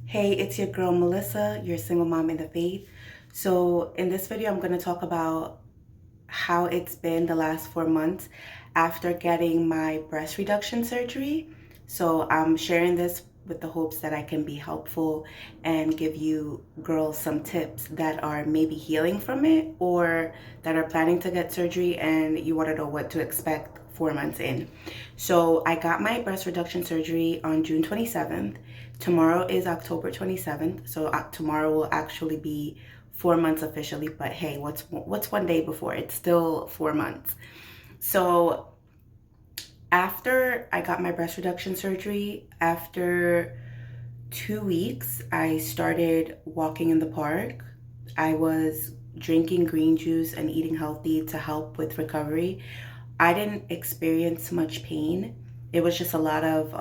Hey, it's your girl Melissa, your single mom in the faith. So in this video, I'm going to talk about how it's been the last 4 months after getting my breast reduction surgery. So I'm sharing this with the hopes that I can be helpful and give you girls some tips that are maybe healing from it or that are planning to get surgery and you want to know what to expect 4 months in. So I got my breast reduction surgery on June 27th. Tomorrow is October 27th. So tomorrow will actually be 4 months officially, but hey, what's one day before? It's still 4 months. So after I got my breast reduction surgery, after 2 weeks, I started walking in the park. I was drinking green juice and eating healthy to help with recovery. I didn't experience much pain. It was just a lot of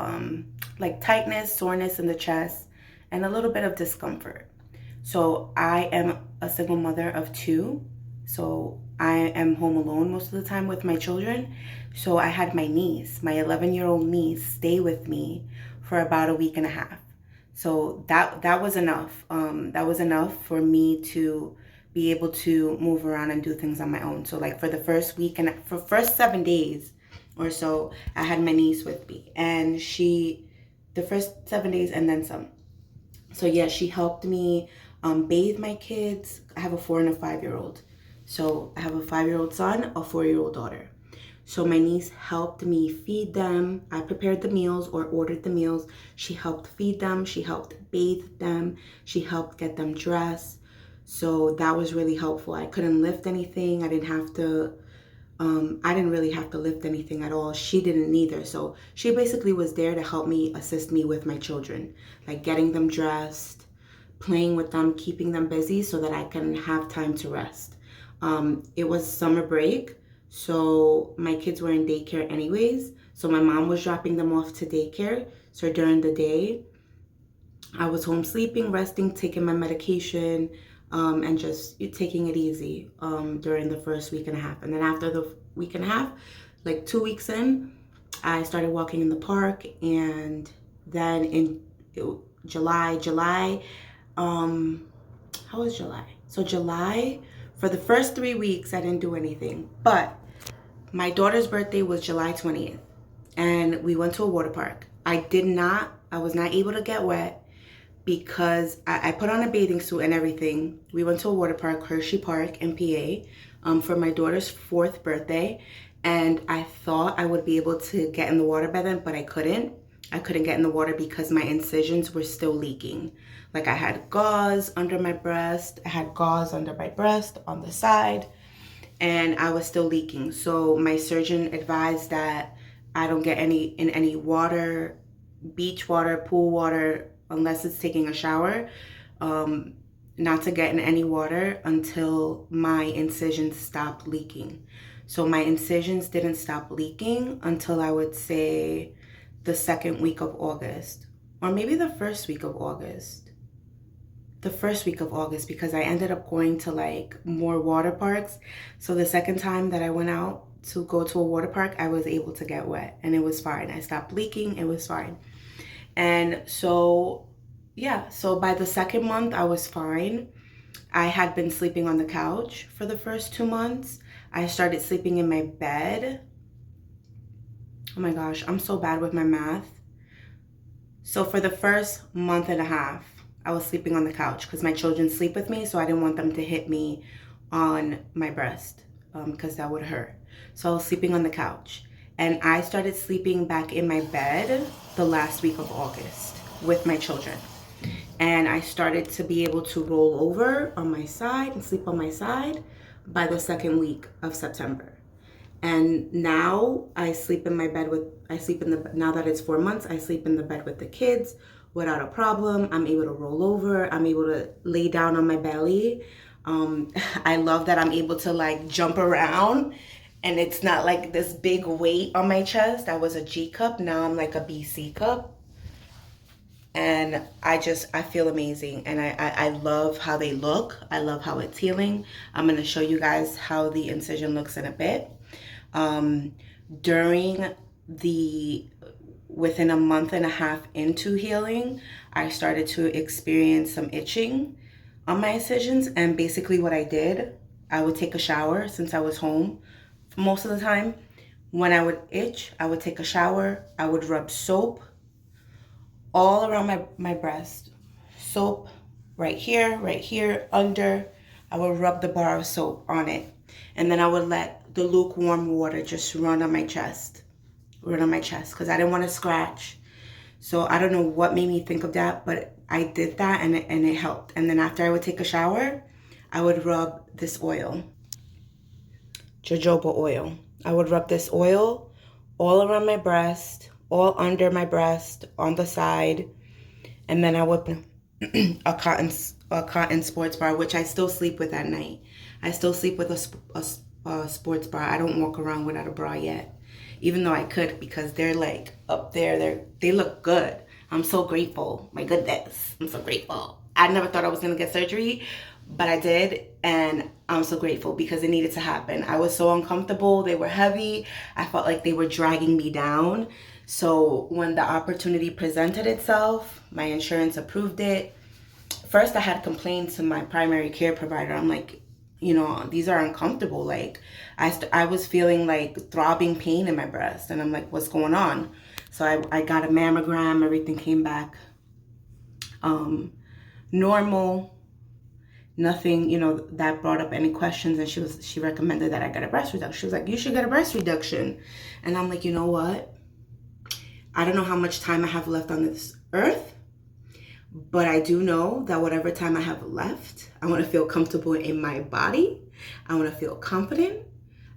like tightness, soreness in the chest, and a little bit of discomfort. So I am a single mother of two. So I am home alone most of the time with my children. So I had my niece, my 11-year-old niece, stay with me for about a week and a half. So that was enough. That was enough for me to be able to move around and do things on my own. So like for the first week and for first 7 days or so, I had my niece with me, and the first 7 days and then some. So yeah, she helped me bathe my kids. I have a 4 and a 5-year-old. So I have a 5-year-old son, a 4-year-old daughter. So my niece helped me feed them. I prepared the meals or ordered the meals. She helped feed them. She helped bathe them. She helped get them dressed. So that was really helpful. I couldn't lift anything. I didn't really have to lift anything at all. She didn't either. So she basically was there to help me, assist me with my children, like getting them dressed, playing with them, keeping them busy so that I can have time to rest. It was summer break, so my kids were in daycare anyways. So my mom was dropping them off to daycare. So during the day, I was home sleeping, resting, taking my medication, and just taking it easy during the first week and a half. And then after the week and a half, like 2 weeks in, I started walking in the park. And then in July, how was July? So July, for the first 3 weeks, I didn't do anything. But my daughter's birthday was July 20th, and we went to a water park. I was not able to get wet because I put on a bathing suit and everything. We went to a water park, Hershey Park in PA, for my daughter's 4th birthday. And I thought I would be able to get in the water by then, but I couldn't. I couldn't get in the water because my incisions were still leaking. Like I had gauze under my breast. I had gauze under my breast on the side, and I was still leaking. So my surgeon advised that I don't get any water, beach water, pool water, unless it's taking a shower, not to get in any water until my incisions stopped leaking. So my incisions didn't stop leaking until I would say the second week of August, or maybe the first week of August. The first week of August, because I ended up going to like more water parks. So the second time that I went out to go to a water park, I was able to get wet and it was fine. I stopped leaking, it was fine. And so, yeah, so by the second month, I was fine. I had been sleeping on the couch for the first 2 months. I started sleeping in my bed. Oh my gosh, I'm so bad with my math. So for the first month and a half, I was sleeping on the couch because my children sleep with me, so I didn't want them to hit me on my breast because that would hurt. So I was sleeping on the couch. And I started sleeping back in my bed the last week of August with my children. And I started to be able to roll over on my side and sleep on my side by the second week of September. And now I sleep in my bed now that it's 4 months, I sleep in the bed with the kids without a problem. I'm able to roll over. I'm able to lay down on my belly. I love that I'm able to like jump around and it's not like this big weight on my chest. I was a G cup. Now I'm like a BC cup. And I feel amazing. And I love how they look. I love how it's healing. I'm going to show you guys how the incision looks in a bit. During the within a month and a half into healing, I started to experience some itching on my incisions. And basically what I did, I would take a shower since I was home most of the time. When I would itch, I would take a shower. I would rub soap all around my breast. Soap right here, under. I would rub the bar of soap on it. And then I would let the lukewarm water just run on my chest. Because I didn't want to scratch. So I don't know what made me think of that, but I did that and it helped. And then after I would take a shower, I would rub this oil, jojoba oil. I would rub this oil all around my breast, all under my breast, on the side. And then I would put a cotton sports bra, which I still sleep with at night. I still sleep with a sports bra. I don't walk around without a bra yet, even though I could, because they're like up there. They look good. I'm so grateful. My goodness, I'm so grateful. I never thought I was gonna get surgery, but I did, and I'm so grateful because it needed to happen. I was so uncomfortable. They were heavy. I felt like they were dragging me down. So when the opportunity presented itself, my insurance approved it. First, I had complained to my primary care provider. I'm like, these are uncomfortable. Like, I was feeling like throbbing pain in my breast, and I'm like, what's going on? So I got a mammogram. Everything came back normal. Nothing, that brought up any questions. And she recommended that I get a breast reduction. She was like, you should get a breast reduction. And I'm like, you know what? I don't know how much time I have left on this earth, but I do know that whatever time I have left, I want to feel comfortable in my body. I want to feel confident.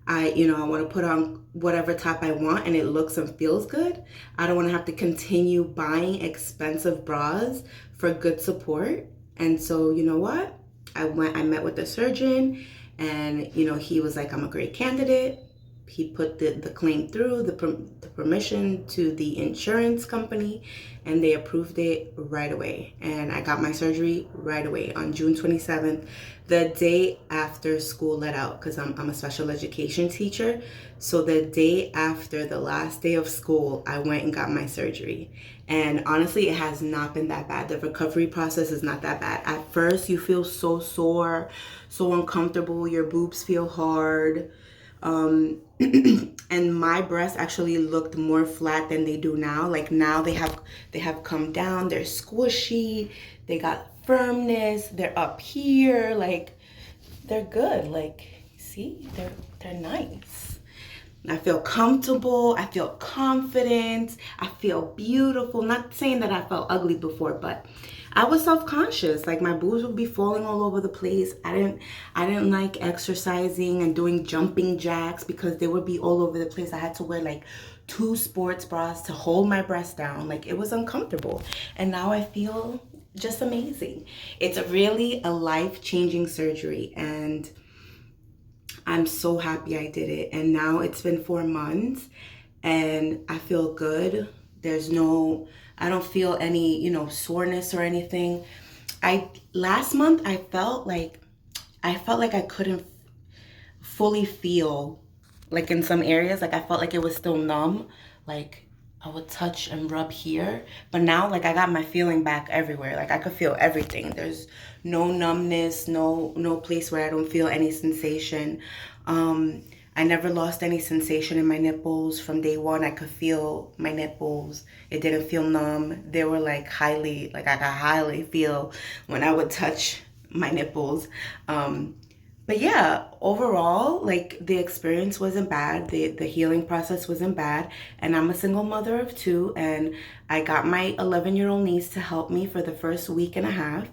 I want to put on whatever top I want and it looks and feels good. I don't want to have to continue buying expensive bras for good support. And so, you know what? I met with the surgeon, and, he was like, I'm a great candidate. He put the claim through, the permission to the insurance company, and they approved it right away. And I got my surgery right away on June 27th, the day after school let out, because I'm a special education teacher. So the day after the last day of school, I went and got my surgery. And honestly, it has not been that bad. The recovery process is not that bad. At first, you feel so sore, so uncomfortable. Your boobs feel hard. And my breasts actually looked more flat than they do now. Like now they have come down, they're squishy, they got firmness, they're up here, like they're good. Like, see, they're nice. I feel comfortable, I feel confident, I feel beautiful. Not saying that I felt ugly before, but I was self-conscious. Like my boobs would be falling all over the place. I didn't like exercising and doing jumping jacks because they would be all over the place. I had to wear like 2 sports bras to hold my breast down. Like it was uncomfortable. And now I feel just amazing. It's really a life-changing surgery, and I'm so happy I did it. And now it's been 4 months and I feel good. I don't feel any, soreness or anything. Last month I felt like I couldn't fully feel, like in some areas, like I felt like it was still numb. Like I would touch and rub here, but now like I got my feeling back everywhere. Like I could feel everything. There's no numbness, no place where I don't feel any sensation. I never lost any sensation in my nipples from day one. I could feel my nipples. It didn't feel numb. They were like I could highly feel when I would touch my nipples. But yeah, overall, like the experience wasn't bad. The healing process wasn't bad. And I'm a single mother of 2, and I got my 11-year-old niece to help me for the first week and a half.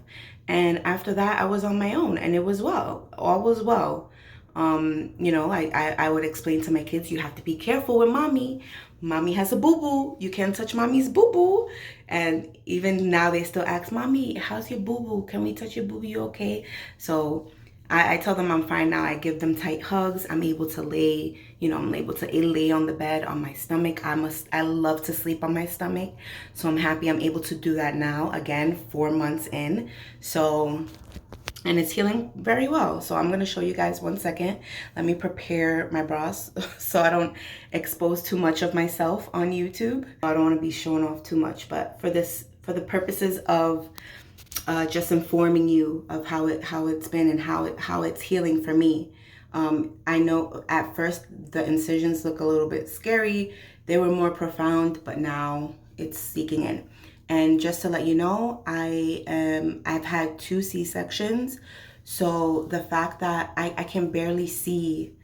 And after that, I was on my own, and it was well. All was well. I would explain to my kids, you have to be careful with mommy. Mommy has a boo-boo. You can't touch mommy's boo-boo. And even now they still ask, mommy, how's your boo-boo? Can we touch your boo-boo? You okay? So I tell them I'm fine now. I give them tight hugs. I'm able to lay, lay on the bed on my stomach. I love to sleep on my stomach. So I'm happy I'm able to do that now, again, 4 months in. So and it's healing very well. So I'm going to show you guys 1 second. Let me prepare my bras so I don't expose too much of myself on YouTube. I don't want to be showing off too much, but for the purposes of just informing you of how it's been and how it's healing for me. I know at first the incisions look a little bit scary. They were more profound, but now it's seeking in. And just to let you know, I've had 2 C-sections. So the fact that I can barely see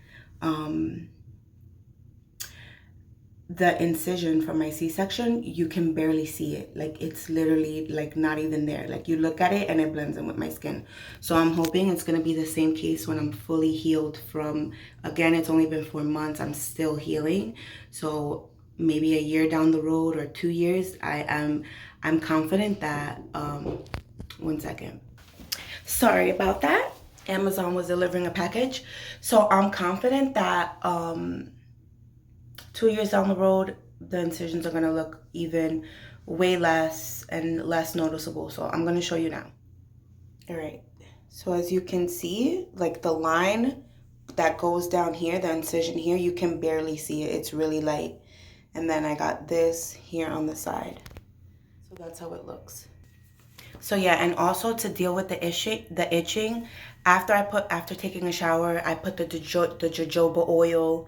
the incision from my C-section, you can barely see it. Like, it's literally like not even there. Like, you look at it and it blends in with my skin. So I'm hoping it's going to be the same case when I'm fully healed from, again, it's only been 4 months. I'm still healing. So maybe a year down the road or 2 years, I'm confident that, 1 second. Sorry about that. Amazon was delivering a package. So I'm confident that, 2 years down the road, the incisions are going to look even way less and less noticeable. So I'm going to show you now. All right. So as you can see, like the line that goes down here, the incision here, you can barely see it. It's really light. And then I got this here on the side. So that's how it looks. So yeah, and also to deal with the itching, after taking a shower, I put the jojoba oil,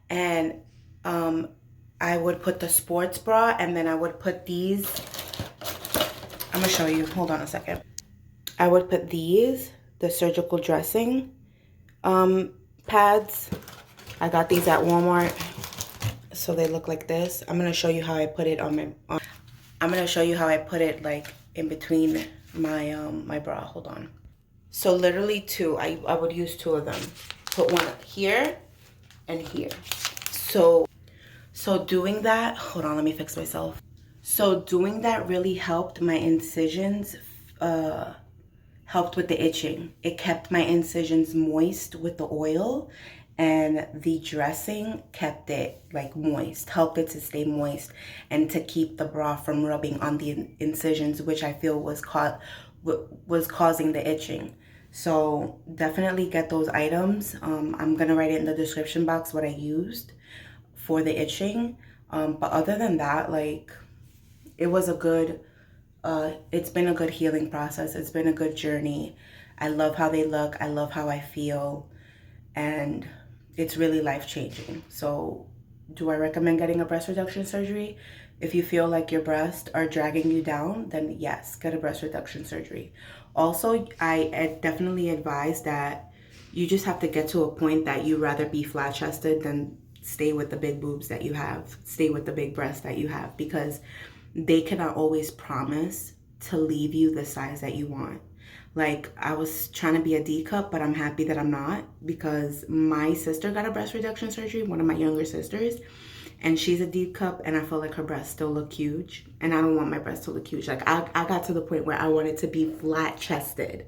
and I would put the sports bra, and then I would put these. I'm gonna show you. Hold on a second. I would put these, the surgical dressing pads. I got these at Walmart, so they look like this. I'm gonna show you how I put it on. I'm gonna show you how I put it like in between my my bra. Hold on. So literally 2. I would use 2 of them. Put one here and here. So doing that, hold on, let me fix myself. So doing that really helped my incisions, helped with the itching. It kept my incisions moist with the oil, and the dressing kept it like moist, helped it to stay moist and to keep the bra from rubbing on the incisions, which I feel was causing the itching. So definitely get those items. I'm gonna write it in the description box what I used for the itching. But other than that, like, it was a good, it's been a good healing process. It's been a good journey. I love how they look. I love how I feel. And it's really life-changing. So do I recommend getting a breast reduction surgery? If you feel like your breasts are dragging you down, then yes, get a breast reduction surgery. Also, I definitely advise that you just have to get to a point that you rather be flat-chested than stay with the big boobs that you have, stay with the big breasts that you have, because they cannot always promise to leave you the size that you want. Like, I was trying to be a D cup, but I'm happy that I'm not, because my sister got a breast reduction surgery, one of my younger sisters, and she's a D cup, and I feel like her breasts still look huge, and I don't want my breasts to look huge. Like, I got to the point where I wanted to be flat-chested.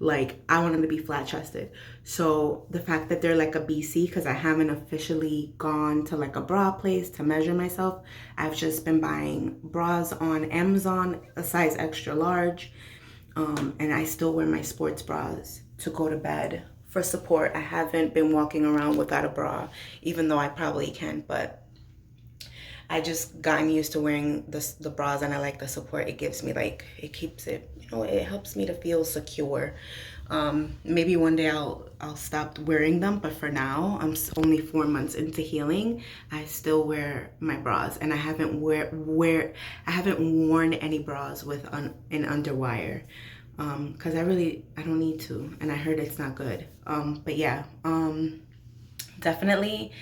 Like, I wanted to be flat-chested. So the fact that they're like a BC, because I haven't officially gone to like a bra place to measure myself, I've just been buying bras on Amazon, a size extra large, and I still wear my sports bras to go to bed for support. I haven't been walking around without a bra, even though I probably can, but I just gotten used to wearing the bras, and I like the support it gives me. Like, it keeps it, it helps me to feel secure. Maybe one day I'll stop wearing them, but for now, I'm only 4 months into healing. I still wear my bras, and I haven't worn any bras with an underwire, because I don't need to, and I heard it's not good. But yeah, definitely,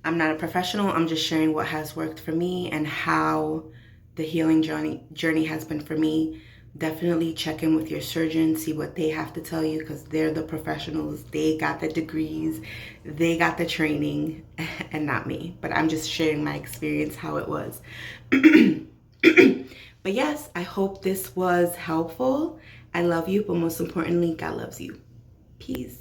I'm not a professional. I'm just sharing what has worked for me and how the healing journey has been for me. Definitely check in with your surgeon, see what they have to tell you, because they're the professionals. They got the degrees, they got the training, and not me. But I'm just sharing my experience, how it was. But yes, I hope this was helpful. I love you, but most importantly, God loves you. Peace.